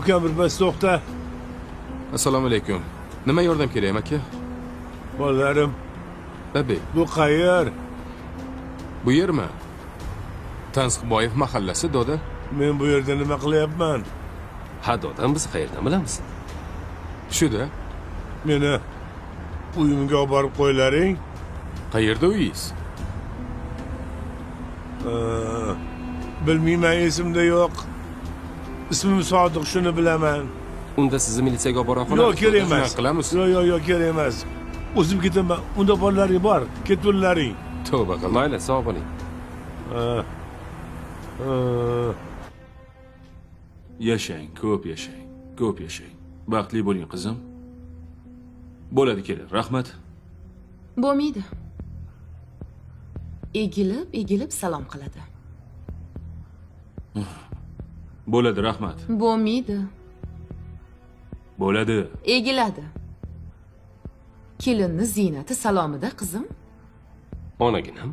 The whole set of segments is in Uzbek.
Ukam birpas to'xta. Assalomu alaykum. Nima yordam kerak aka? Bolalarim, Babay, bu qayer? bu yermi? Tansiqboyev mahallasi, doda. Men bu yerda nima qilyapman? Ha dodam biz qayerdan bilamiz? Shu-da. Meni uyimga olib borib qo'ylaring. Qayerda uyingiz? Bilmayman, esimda yo'q. Ismim Sodiq, shuni bilaman. Unda sizni militsiyaga olib bora qolamiz. Yo'q, kerak Shunaqa emas. qilamiz. Yo'q, kerak emas. O'zim ketaman. Unda bolalaring bor, ketularing. Tavba qildim. Mayli, sog' bo'ling. Yashang, ko'p yashang, ko'p yashang. Baxtli bo'ling qizim. Bo'ladi, kelin. Rahmat. Bo'lmaydi. Egilib salom qiladi. Bo'ladi, rahmat. Bo'lmaydi. Bo'ladi. Egiladi. Kelinni ziynati salomida qizim. Onaginam.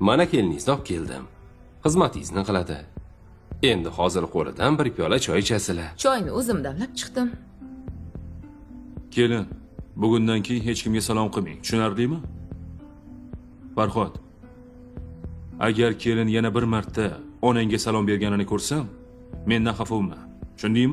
Mana keliningizni olib keldim. Xizmatingizni qiladi. Endi hozir qo'lidan bir piyola choy ichasizlar. Choyni o'zim damlab chiqdim. Kelin, bugundan keyin hech kimga salom qilmang. Tushunarlimi? Farhod. Agar kelin yana bir marta onangga salom berganini ko'rsam, mendan xafa bo'lma. Tushundingmi?